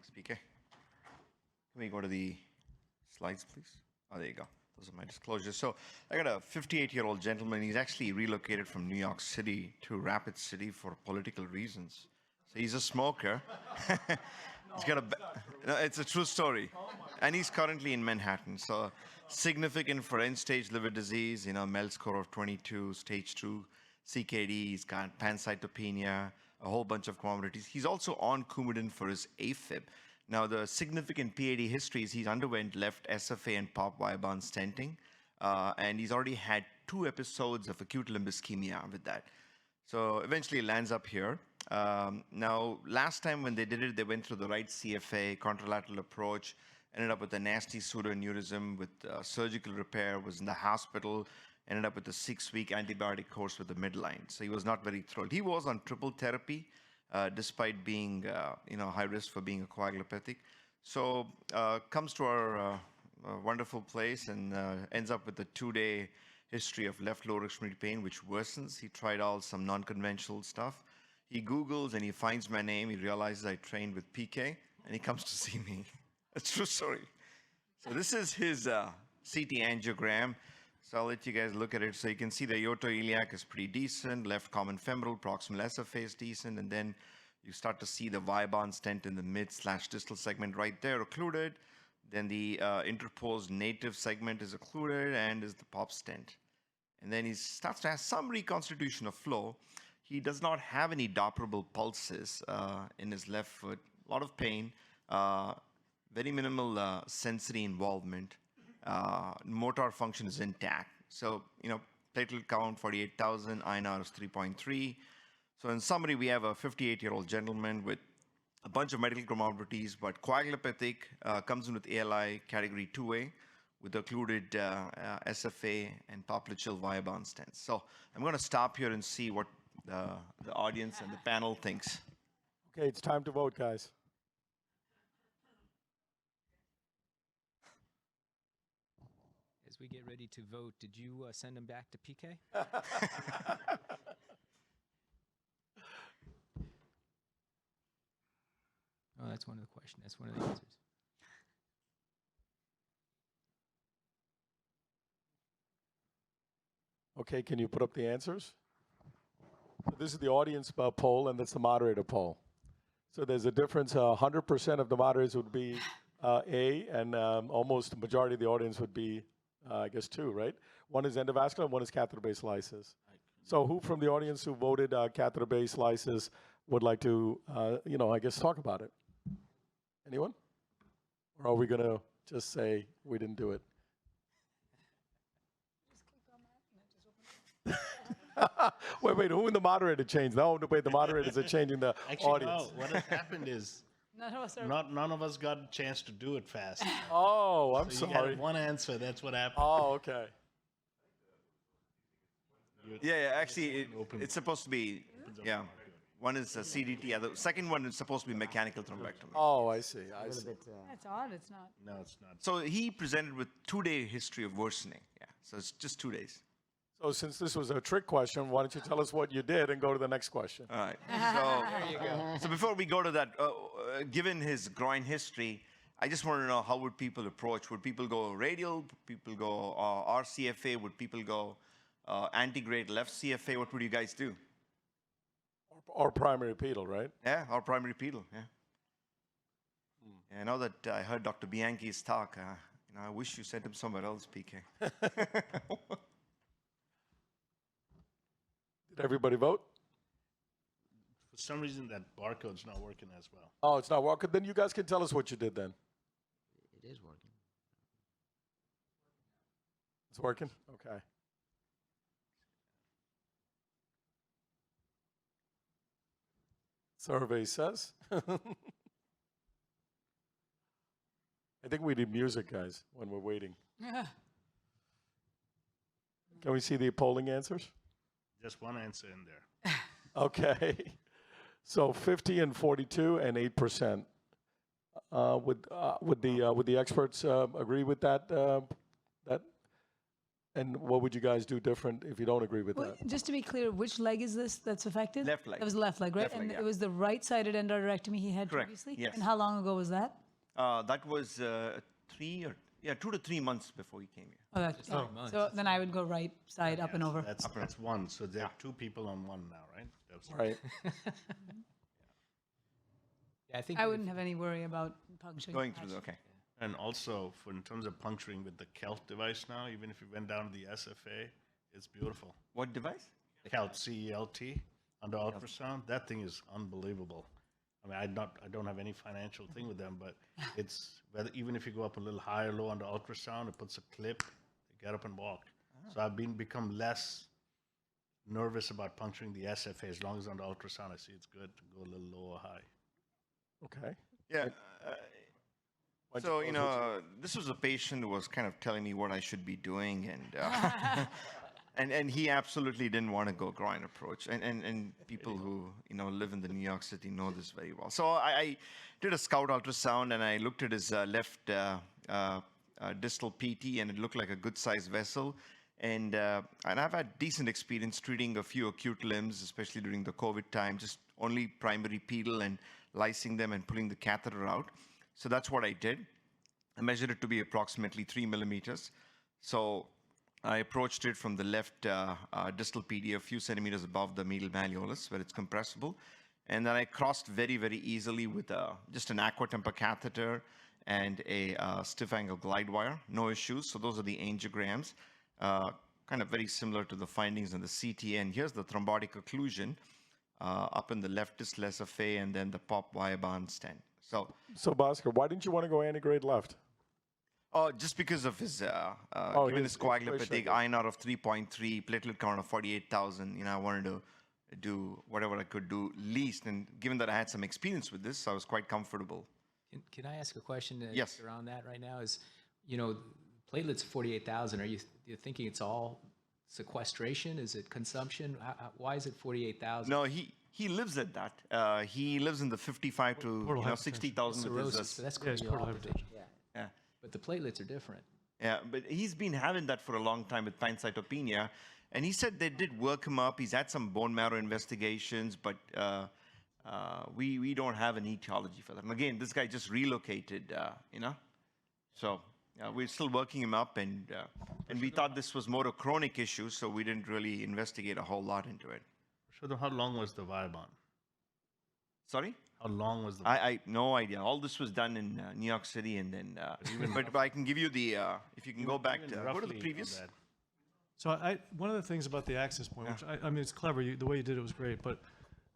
Thanks, PK. Can we go to the slides, please? Oh, there you go. Those are my disclosures. So I got a 58-year-old gentleman. He's actually relocated from New York City to Rapid City for political reasons. So he's a smoker. He's got no, it's a true story. And he's currently in Manhattan. So significant for end-stage liver disease, MELD score of 22, stage 2, CKD. He's got pancytopenia, a whole bunch of comorbidities. He's also on Coumadin for his AFib. Now, the significant PAD history is he's underwent left SFA and POP Viabahn stenting, and he's already had 2 episodes of acute limb ischemia with that. So eventually it lands up here. Now, last time when they did it, they went through the right CFA, contralateral approach, ended up with a nasty pseudoaneurysm with surgical repair, was in the hospital, ended up with a 6-week antibiotic course with the midline. So he was not very thrilled. He was on triple therapy, despite being high risk for being a coagulopathic. So comes to our wonderful place and ends up with a 2-day history of left lower extremity pain, which worsens. He tried some non-conventional stuff. He Googles and he finds my name. He realizes I trained with PK, and he comes to see me. It's a true story. So this is his CT angiogram. So I'll let you guys look at it. So you can see the aortoiliac is pretty decent. Left common femoral, proximal SFA is decent. And then you start to see the Viabahn stent in the mid/distal segment right there occluded. Then the interposed native segment is occluded and is the POP stent. And then he starts to have some reconstitution of flow. He does not have any dopperable pulses in his left foot. A lot of pain, very minimal sensory involvement. Motor function is intact. So, platelet count 48,000, INR is 3.3. So in summary, we have a 58-year-old gentleman with a bunch of medical comorbidities, but coagulopathic, comes in with ALI category 2A with occluded SFA and popliteal Viabahn stents. So I'm going to stop here and see what the audience and the panel thinks. Okay, it's time to vote, guys. As we get ready to vote, did you send them back to PK? Oh, that's one of the questions. That's one of the answers. Okay, can you put up the answers? So this is the audience poll, and that's the moderator poll. So there's a difference. 100% of the moderators would be A, and almost the majority of the audience would be, I guess, 2, right? One is endovascular, one is catheter-based lysis. So who from the audience who voted catheter-based lysis would like to, I guess, talk about it? Anyone? Or are we going to just say we didn't do it? wait, who in the moderator changed? No, wait, the moderators are changing the audience. No, what has happened is none of us got a chance to do it fast. Oh, I'm so sorry. You got one answer, that's what happened. Oh, okay. Yeah, actually, it's supposed to be, one is a CDT, the second one is supposed to be mechanical thrombectomy. Oh, I see. That's odd, it's not. No, it's not. So he presented with 2-day history of worsening. Yeah, so it's just 2 days. So since this was a trick question, why don't you tell us what you did and go to the next question? All right. So, there you go. So before we go to that, given his groin history, I just want to know how would people approach? Would people go radial? Would people go RCFA? Would people go antegrade left CFA? What would you guys do? Or primary pedal, right? Yeah, or primary pedal, yeah. And now that I heard Dr. Bianchi's talk, I wish you sent him somewhere else, PK. Did everybody vote? For some reason, that barcode's not working as well. Oh, it's not working? Then you guys can tell us what you did then. It is working. It's working? Okay. Survey says. I think we need music, guys, when we're waiting. Can we see the polling answers? Just one answer in there. Okay. So 50 and 42 and 8%. Would the experts agree with that? And what would you guys do different if you don't agree with Well, that? just to be clear, which leg is this that's affected? Left leg. That was the left leg, right? Left leg, And yeah. it was the right-sided endarterectomy he had Correct, previously? yes. And how long ago was that? That was 2 to 3 months before he came here. Oh, that's, yeah. months. So then I would go right side up and over. That's one. So there are two people on one now, right? That's Right. Yeah, I think I if- wouldn't have any worry about puncturing. Going the through the, patch. okay. And also, in terms of puncturing with the CLT device now, even if you went down to the SFA, it's beautiful. What device? CLT, CELT, under ultrasound, that thing is unbelievable. I mean, I don't have any financial thing with them, but it's whether even if you go up a little high or low under ultrasound, it puts a clip, you get up and walk. So I've become less nervous about puncturing the SFA as long as under ultrasound I see it's good to go a little low or high. Okay. Yeah. Why'd So, close you know, this was a patient who was kind of telling me what I should be doing, and he absolutely didn't want to go groin approach. And people who, you know, live in the New York City know this very well. So I did a scout ultrasound, and I looked at his left distal PT, and it looked like a good-sized vessel. And I've had decent experience treating a few acute limbs, especially during the COVID time, just only primary pedal and lysing them and pulling the catheter out. So that's what I did. I measured it to be approximately 3 millimeters. So I approached it from the left distal PD, a few centimeters above the medial malleolus, where it's compressible. And then I crossed very, very easily with just an aquatemper catheter and a stiff angle glide wire, no issues. So those are the angiograms, kind of very similar to the findings in the CT. And here's the thrombotic occlusion up in the left distal SFA, and then the pop Viabahn stent. So Bhaskar, why didn't you want to go antegrade left? just because of his, given his his coagulopathic inflation, INR of 3.3, platelet count of 48,000, you know, I wanted to do whatever I could do least. And given that I had some experience with this, I was quite comfortable. Can I ask a question Yes. around that right now? Is, you know, platelets 48,000. Are you thinking it's all sequestration? Is it consumption? Why is it 48,000? No, he lives at that. He lives in the 55 to Portal hypertension. 60,000 with Cirrhosis. his. So that's Yeah, it's portal coagulopathy. hypertension. Yeah. But the platelets are different. Yeah, but he's been having that for a long time with pancytopenia. And he said they did work him up. He's had some bone marrow investigations, but we don't have an etiology for that. And again, this guy just relocated, you know. So we're still working him up, and we thought this was more a chronic issue, so we didn't really investigate a whole lot into it. Purushottam, how long was the Viabahn? Sorry? How long was the I no idea. All this was done in New York City, and then, but I can give you the, if you can go back to, go to roughly the on previous. that? So one of the things about the access point, which I mean, it's clever. The way you did it was great, but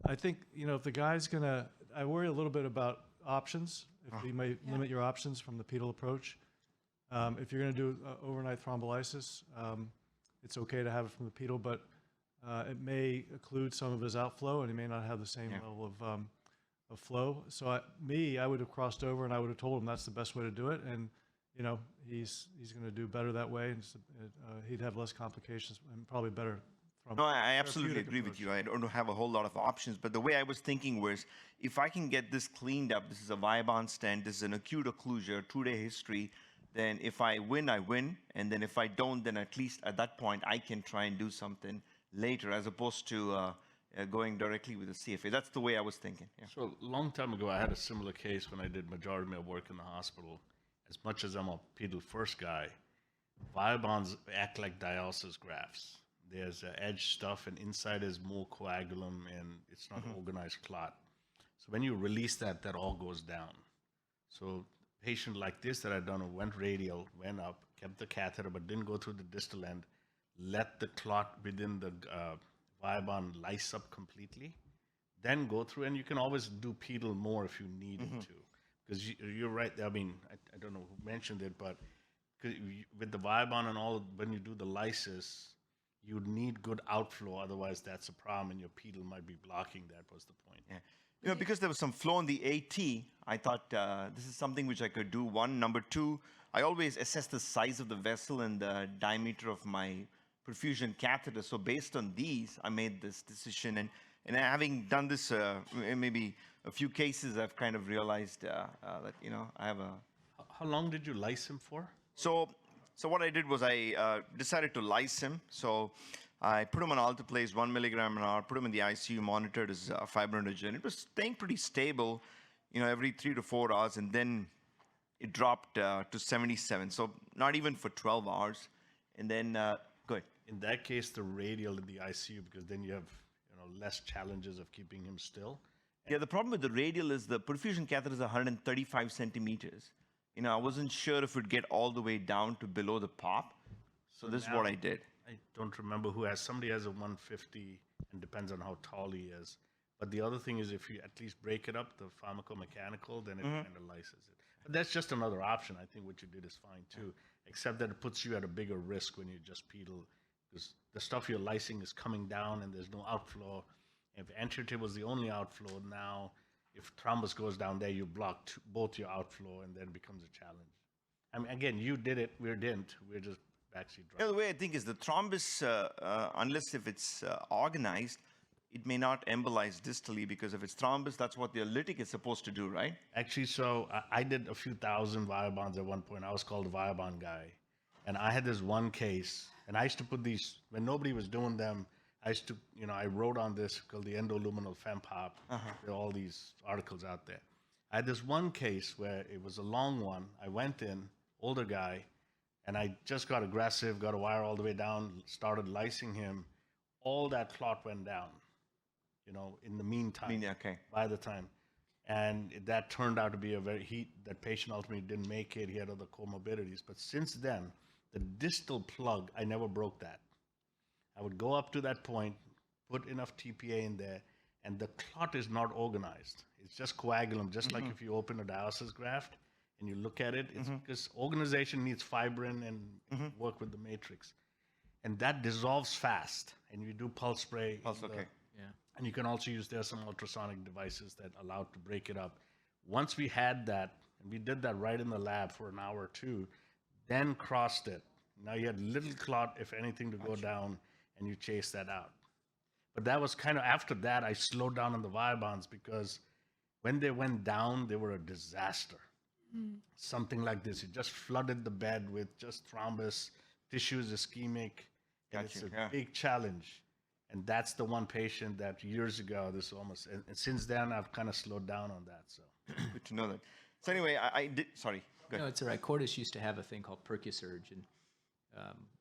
I think, you know, if the guy's gonna, I worry a little bit about options. If you may limit your options from the pedal approach. If you're gonna do overnight thrombolysis, it's okay to have it from the pedal, but it may occlude some of his outflow, and he may not have the same level of flow. So I would have crossed over, and I would have told him that's the best way to do it, and you know, he's going to do better that way, and he'd have less complications and probably better. No, I absolutely therapeutic agree with you. I don't have a whole lot of options, but the way I was thinking was, if I can get this cleaned up, this is a Viabahn stent, this is an acute occlusion, 2-day history, then if I win, I win, and then if I don't, then at least at that point, I can try and do something later, as opposed to going directly with the CFA. That's the way I was thinking. Yeah. So a long time ago, I had a similar case when I did majority of my work in the hospital. As much as I'm a pedal first guy, Viabahns act like dialysis grafts. There's edge stuff, and inside is more coagulum, and it's not organized clot. So when you release that, that all goes down. So patient like this that I'd done went radial, went up, kept the catheter, but didn't go through the distal end, let the clot within the Viabahn lyse up completely, then go through, and you can always do pedal more if you needed to. Because you're right. I mean, I don't know who mentioned it, but with the Viabahn and all, when you do the lysis, you need good outflow. Otherwise, that's a problem, and your pedal might be blocking that. Was the point? Yeah. You know, because there was some flow in the AT, I thought this is something which I could do. One. Number two, I always assess the size of the vessel and the diameter of my perfusion catheter. So based on these, I made this decision. And having done this maybe a few cases, I've kind of realized that, you know, I have a... How long did you lyse him for? So So what I did was I decided to lyse him. So I put him on alteplase, 1 milligram an hour, put him in the ICU, monitored his fibrinogen. It was staying pretty stable, every 3 to 4 hours, and then it dropped to 77. So not even for 12 hours. And then, go ahead. In that case, the radial in the ICU, because then you have less challenges of keeping him still. Yeah, the problem with the radial is the perfusion catheter is 135 centimeters. I wasn't sure if it would get all the way down to below the pop. So this is what I did. I don't remember somebody has a 150, and depends on how tall he is. But the other thing is if you at least break it up, the pharmacomechanical, then it kind of lyses it. But that's just another option. I think what you did is fine too, except that it puts you at a bigger risk when you just pedal, because the stuff you're lysing is coming down and there's no outflow. If anterior tibia was the only outflow, now if thrombus goes down there, you block both your outflow, and then it becomes a challenge. I mean, again, you did it, we didn't. We're just backseat driving. The way I think is the thrombus, unless if it's organized, it may not embolize distally, because if it's thrombus, that's what the lytic is supposed to do, right? Actually, so I did a few thousand Viabonds at one point. I was called the Viabond guy. And I had this one case, and I used to put these, when nobody was doing them, I used to, I wrote on this called the endoluminal fempop. There are all these articles out there. I had this one case where it was a long one. I went in, older guy, and I just got aggressive, got a wire all the way down, started lysing him. All that clot went down, in the meantime, Okay. by the time. And that turned out to be that patient ultimately didn't make it. He had other comorbidities. But since then, the distal plug, I never broke that. I would go up to that point, put enough TPA in there, and the clot is not organized. It's just coagulum, just like if you open a dialysis graft and you look at it. It's because organization needs fibrin and work with the matrix. And that dissolves fast. And you do pulse spray. Okay. Yeah. And you can also use, there are some ultrasonic devices that allow to break it up. Once we had that, and we did that right in the lab for an hour or two, then crossed it. Now you had little clot, if anything, to go down, and you chase that out. But that was kind of, after that, I slowed down on the Viabonds, because when they went down, they were a disaster. Something like this. It just flooded the bed with just thrombus, tissue is ischemic, and it's a big challenge. And that's the one patient that years ago, and since then, I've kind of slowed down on that. So Good to know that. So anyway, I did, sorry. Go ahead. No, it's all right. Cordis used to have a thing called Percusurge, and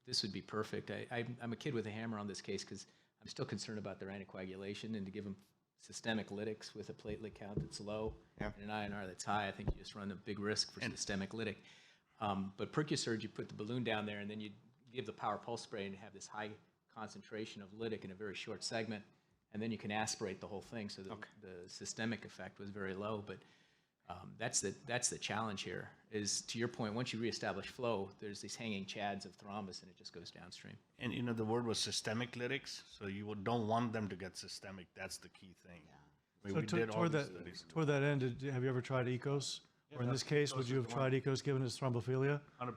this would be perfect. I'm a kid with a hammer on this case because I'm still concerned about their anticoagulation, and to give them systemic lytics with a platelet count that's low and an INR that's high, I think you just run a big risk for systemic lytic. But Percusurge, you put the balloon down there, and then you give the power pulse spray and have this high concentration of lytic in a very short segment, and then you can aspirate the whole thing. So the systemic effect was very low, but that's the challenge here. Is, to your point, once you reestablish flow, there's these hanging chads of thrombus, and it just goes downstream. And the word was systemic lytics, so you don't want them to get systemic. That's the key thing. I mean, So we did all toward these that, studies. toward that end, have you ever tried ECOS? Or in this case, would you have tried ECOS given his thrombophilia? 100%.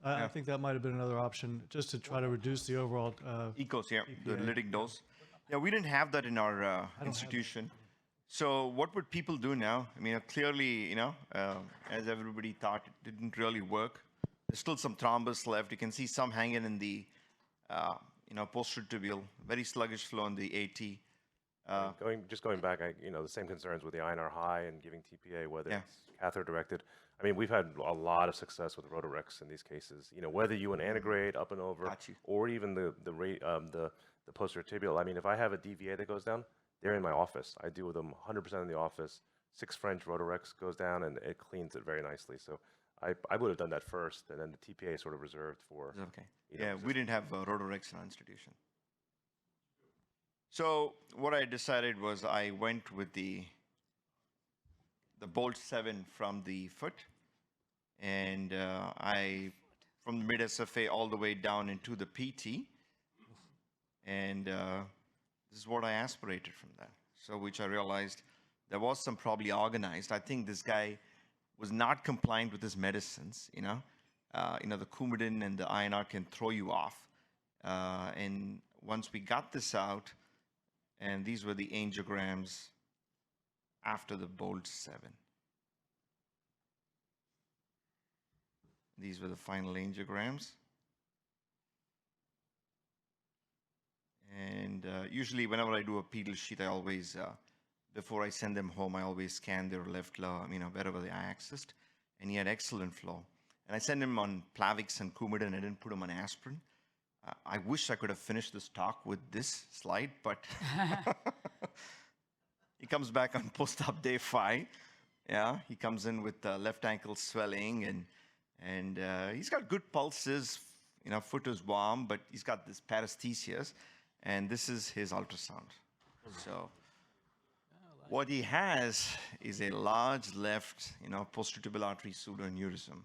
I think that might have been another option, just to try to reduce the overall. Ecos, the lytic dose. Yeah, we didn't have that in our institution. So what would people do now? I mean, clearly, as everybody thought, it didn't really work. There's still some thrombus left. You can see some hanging in the, posterior tibial, very sluggish flow in the AT. Going back, the same concerns with the INR high and giving TPA, whether it's catheter directed. I mean, we've had a lot of success with Rotarex in these cases. Whether you an antegrade up and over, or even the posterior tibial. I mean, if I have a DVA that goes down, they're in my office. I deal with them 100% in the office. 6 French Rotarex goes down, and it cleans it very nicely. So I would have done that first, and then the TPA is sort of reserved for. Okay. Yeah, we didn't have Rotarex in our institution. So what I decided was I went with the Bolt 7 from the foot, and from the mid SFA all the way down into the PT, and this is what I aspirated from that. So which I realized there was some probably organized. I think this guy was not compliant with his medicines. The Coumadin and the INR can throw you off, and once we got this out. And these were the angiograms after the Bolt 7. These were the final angiograms. And usually whenever I do a pedal sheet, I always, before I send them home, I always scan their left low, wherever the eye accessed. And he had excellent flow. And I sent him on Plavix and Coumadin. I didn't put him on aspirin. I wish I could have finished this talk with this slide, but he comes back on post-op day 5. Yeah, he comes in with left ankle swelling, and he's got good pulses. Foot is warm, but he's got this paresthesias, and this is his ultrasound. So what he has is a large left, posterolateral artery pseudoaneurysm,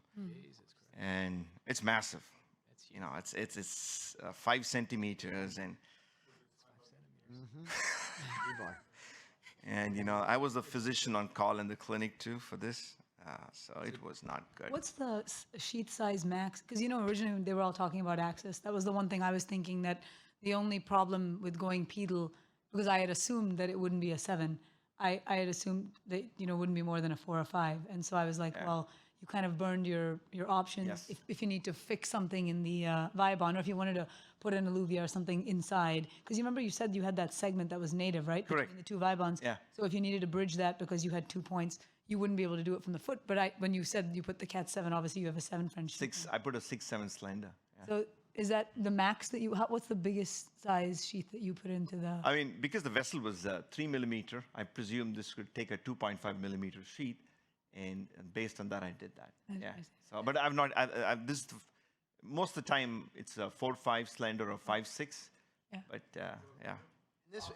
and it's massive. It's 5 centimeters, and and I was the physician on call in the clinic too for this, so it was not good. What's the sheet size max? Because originally when they were all talking about access, that was the one thing I was thinking, that the only problem with going pedal, because I had assumed that it wouldn't be a 7. I had assumed that wouldn't be more than a 4 or 5, and so I was like, well, you kind of burned your options. Yes. If you need to fix something in the Viabond, or if you wanted to put an alluvia or something inside, because you remember you said you had that segment that was native, right? Correct. Between the 2 Viabonds. Yeah. So if you needed to bridge that because you had 2 points, you wouldn't be able to do it from the foot. But when you said you put the Cat 7, obviously you have a 7 French. 6. I put a 6/7 slender. Yeah. So is that the max that what's the biggest size sheath that you put into the? I mean, because the vessel was 3 millimeter, I presumed this could take a 2.5 millimeter sheet, and based on that, I did that. Yeah. So, but I've not. Most of the time, it's a 4.5 slender or 5.6. Yeah. But yeah. This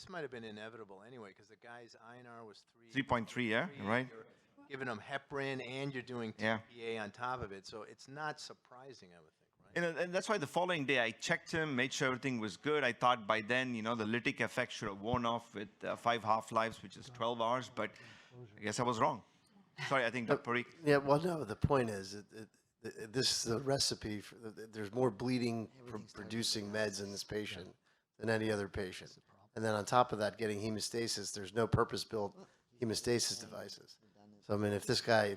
might have been inevitable anyway, because the guy's INR was 3.3. Yeah. Right. You're giving him heparin, and you're doing Yeah. TPA on top of it, so it's not surprising, I would think, right? And that's why the following day I checked him, made sure everything was good. I thought by then, the lytic effect should have worn off with 5 half-lives, which is 12 hours, but I guess I was wrong. Sorry, I think Dr. Parikh. Yeah, well, no, the point is, this is the recipe. There's more bleeding producing meds in this patient than any other patient. And then on top of that, getting hemostasis, there's no purpose-built hemostasis devices. So, I mean, if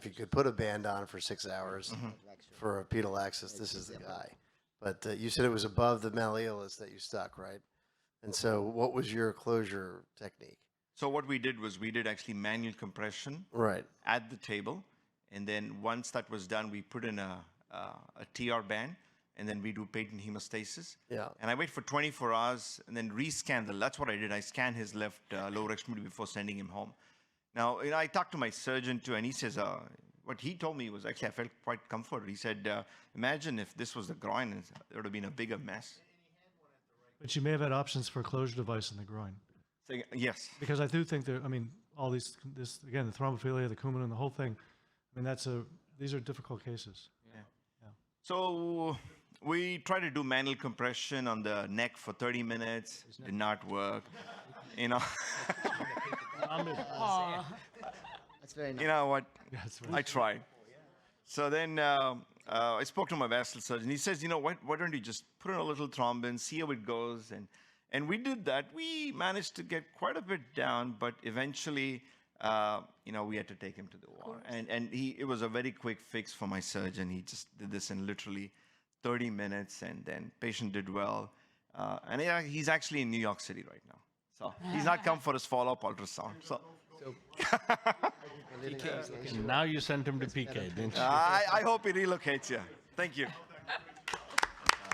you could put a band on for 6 hours for a pedal access, this is the guy. But you said it was above the malleolus that you stuck, right? And so what was your closure technique? So what we did was we did actually manual compression Right. at the table. And then once that was done, we put in a TR band, and then we do patent hemostasis. Yeah. And I wait for 24 hours and then rescan that's what I did. I scanned his left lower extremity before sending him home. Now, I talked to my surgeon too, and he says, what he told me was, actually, I felt quite comforted. He said, imagine if this was the groin, there would have been a bigger mess. But you may have had options for a closure device in the groin. So, yes. Because I do think all this, again, the thrombophilia, the Coumadin, the whole thing, these are difficult cases. So we tried to do manual compression on the neck for 30 minutes. Did not work. That's very nice. You know what? Yeah, it's I tried. So then I spoke to my vascular surgeon. He says, why don't you just put in a little thrombin, see how it goes? And we did that. We managed to get quite a bit down, but eventually, we had to take him to the OR. And it was a very quick fix for my surgeon. He just did this in literally 30 minutes, and then patient did well. And he's actually in New York City right now. So he's not come for his follow-up ultrasound. So And now you sent him to PK, didn't you? I hope he relocates here. Thank you.